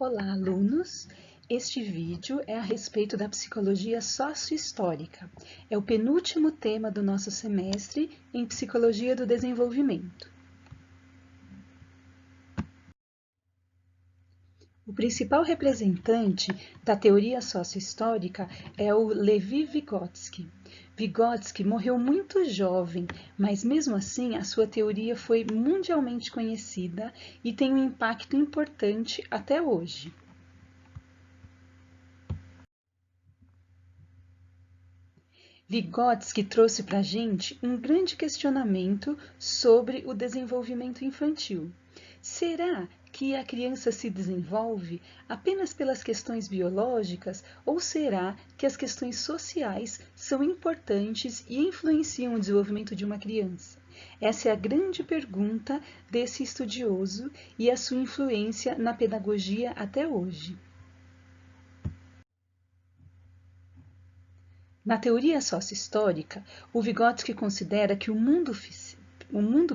Olá, alunos! Este vídeo é a respeito da psicologia sociohistórica. É o penúltimo tema do nosso semestre em Psicologia do Desenvolvimento. O principal representante da teoria sociohistórica é o Levi Vygotsky. Vygotsky morreu muito jovem, mas mesmo assim a sua teoria foi mundialmente conhecida e tem um impacto importante até hoje. Vygotsky trouxe para a gente um grande questionamento sobre o desenvolvimento infantil. Será que a criança se desenvolve apenas pelas questões biológicas ou será que as questões sociais são importantes e influenciam o desenvolvimento de uma criança? Essa é a grande pergunta desse estudioso e a sua influência na pedagogia até hoje. Na teoria sociohistórica, o Vygotsky considera que o mundo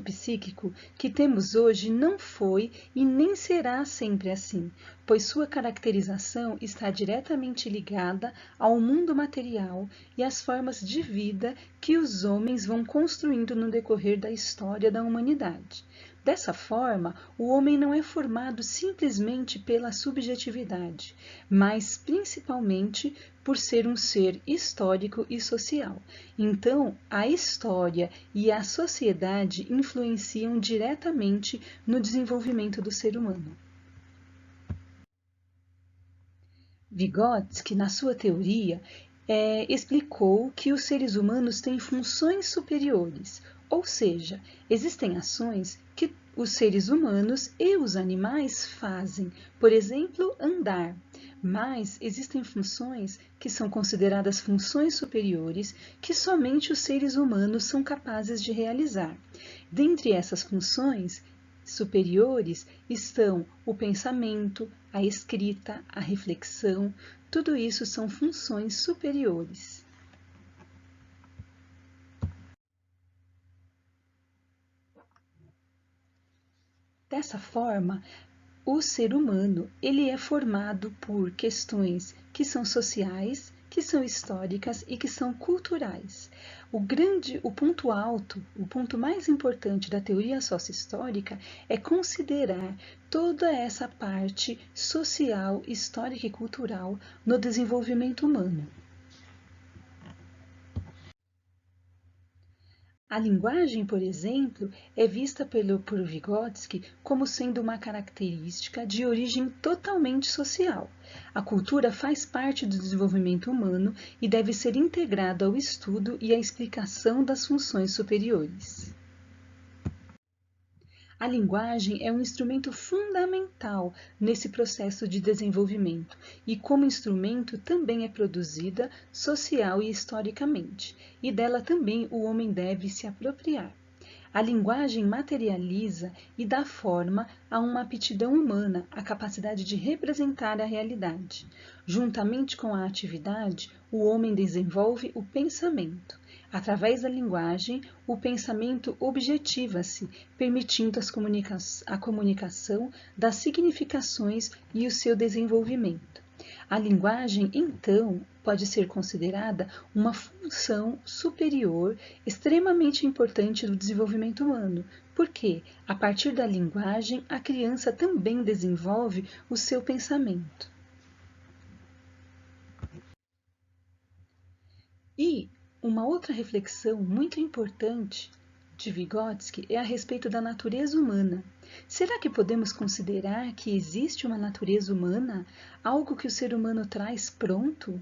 psíquico que temos hoje não foi e nem será sempre assim, pois sua caracterização está diretamente ligada ao mundo material e às formas de vida que os homens vão construindo no decorrer da história da humanidade. Dessa forma, o homem não é formado simplesmente pela subjetividade, mas principalmente por ser um ser histórico e social. Então, a história e a sociedade influenciam diretamente no desenvolvimento do ser humano. Vygotsky, na sua teoria, explicou que os seres humanos têm funções superiores, ou seja, existem ações que os seres humanos e os animais fazem, por exemplo, andar. Mas existem funções que são consideradas funções superiores que somente os seres humanos são capazes de realizar. Dentre essas funções superiores estão o pensamento, a escrita, a reflexão, tudo isso são funções superiores. Dessa forma, o ser humano ele é formado por questões que são sociais, que são históricas e que são culturais. O ponto alto, o ponto mais importante da teoria sociohistórica é considerar toda essa parte social, histórica e cultural no desenvolvimento humano. A linguagem, por exemplo, é vista por Vygotsky como sendo uma característica de origem totalmente social. A cultura faz parte do desenvolvimento humano e deve ser integrada ao estudo e à explicação das funções superiores. A linguagem é um instrumento fundamental nesse processo de desenvolvimento e, como instrumento, também é produzida social e historicamente, e dela também o homem deve se apropriar. A linguagem materializa e dá forma a uma aptidão humana, a capacidade de representar a realidade. Juntamente com a atividade, o homem desenvolve o pensamento. Através da linguagem, o pensamento objetiva-se, permitindo a comunicação das significações e o seu desenvolvimento. A linguagem, então, pode ser considerada uma função superior extremamente importante do desenvolvimento humano, porque, a partir da linguagem, a criança também desenvolve o seu pensamento. E uma outra reflexão muito importante de Vygotsky é a respeito da natureza humana. Será que podemos considerar que existe uma natureza humana, algo que o ser humano traz pronto?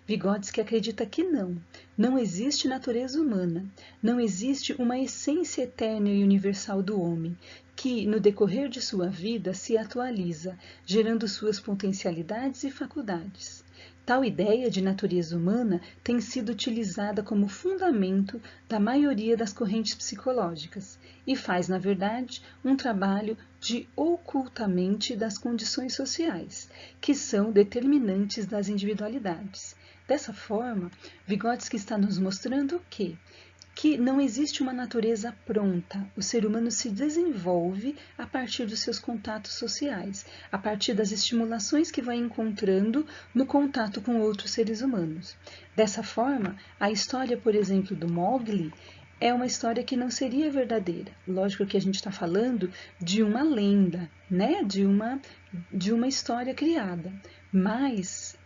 Vygotsky acredita que não existe natureza humana, não existe uma essência eterna e universal do homem, que no decorrer de sua vida se atualiza, gerando suas potencialidades e faculdades. Tal ideia de natureza humana tem sido utilizada como fundamento da maioria das correntes psicológicas e faz, na verdade, um trabalho de ocultamento das condições sociais, que são determinantes das individualidades. Dessa forma, Vygotsky está nos mostrando que que não existe uma natureza pronta. O ser humano se desenvolve a partir dos seus contatos sociais, a partir das estimulações que vai encontrando no contato com outros seres humanos. Dessa forma, a história, por exemplo, do Mowgli é uma história que não seria verdadeira. Lógico que a gente está falando de uma lenda, né? De uma história criada. Mas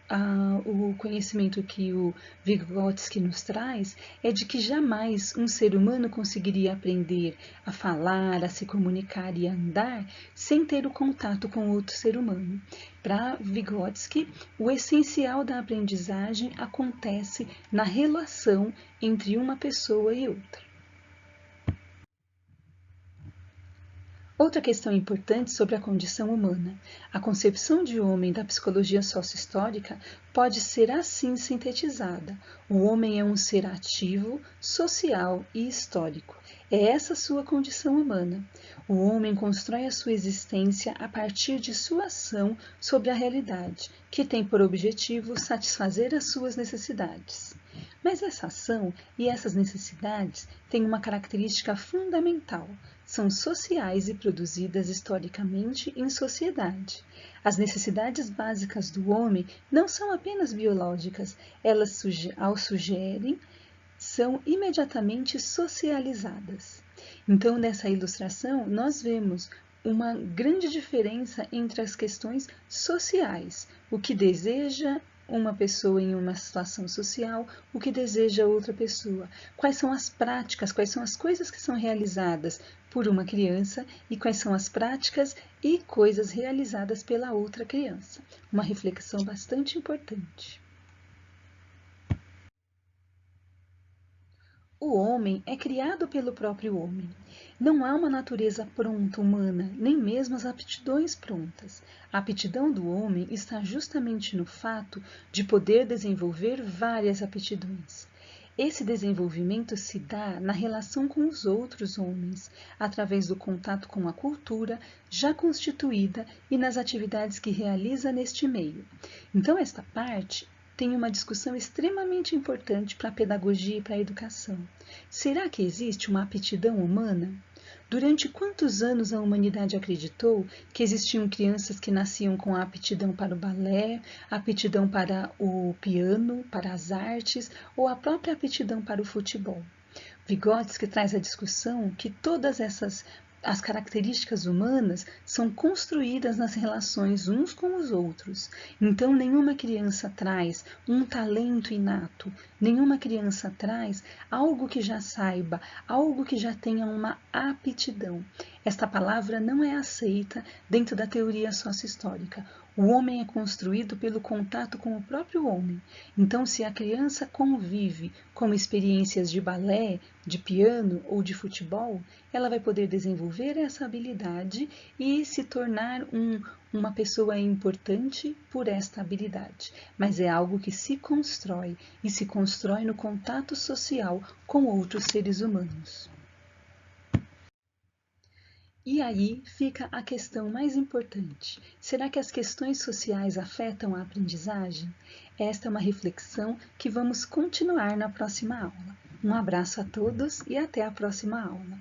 o conhecimento que o Vygotsky nos traz é de que jamais um ser humano conseguiria aprender a falar, a se comunicar e a andar sem ter o contato com outro ser humano. Para Vygotsky, o essencial da aprendizagem acontece na relação entre uma pessoa e outra. Outra questão importante sobre a condição humana. A concepção de homem da psicologia sócio-histórica pode ser assim sintetizada. O homem é um ser ativo, social e histórico. É essa sua condição humana. O homem constrói a sua existência a partir de sua ação sobre a realidade, que tem por objetivo satisfazer as suas necessidades. Mas essa ação e essas necessidades têm uma característica fundamental. São sociais e produzidas historicamente em sociedade. As necessidades básicas do homem não são apenas biológicas, elas, ao sugerem, são imediatamente socializadas. Então, nessa ilustração, nós vemos uma grande diferença entre as questões sociais, o que deseja uma pessoa em uma situação social, o que deseja outra pessoa. Quais são as práticas, quais são as coisas que são realizadas por uma criança e quais são as práticas e coisas realizadas pela outra criança. Uma reflexão bastante importante. O homem é criado pelo próprio homem. Não há uma natureza pronta humana, nem mesmo as aptidões prontas. A aptidão do homem está justamente no fato de poder desenvolver várias aptidões. Esse desenvolvimento se dá na relação com os outros homens, através do contato com a cultura já constituída e nas atividades que realiza neste meio. Então, esta parte tem uma discussão extremamente importante para a pedagogia e para a educação. Será que existe uma aptidão humana? Durante quantos anos a humanidade acreditou que existiam crianças que nasciam com a aptidão para o balé, a aptidão para o piano, para as artes ou a própria aptidão para o futebol? Vygotsky traz a discussão que todas as características humanas são construídas nas relações uns com os outros. Então, nenhuma criança traz um talento inato, nenhuma criança traz algo que já saiba, algo que já tenha uma aptidão. Esta palavra não é aceita dentro da teoria sócio-histórica. O homem é construído pelo contato com o próprio homem. Então, se a criança convive com experiências de balé, de piano ou de futebol, ela vai poder desenvolver essa habilidade e se tornar uma pessoa importante por esta habilidade. Mas é algo que se constrói e se constrói no contato social com outros seres humanos. E aí fica a questão mais importante. Será que as questões sociais afetam a aprendizagem? Esta é uma reflexão que vamos continuar na próxima aula. Um abraço a todos e até a próxima aula.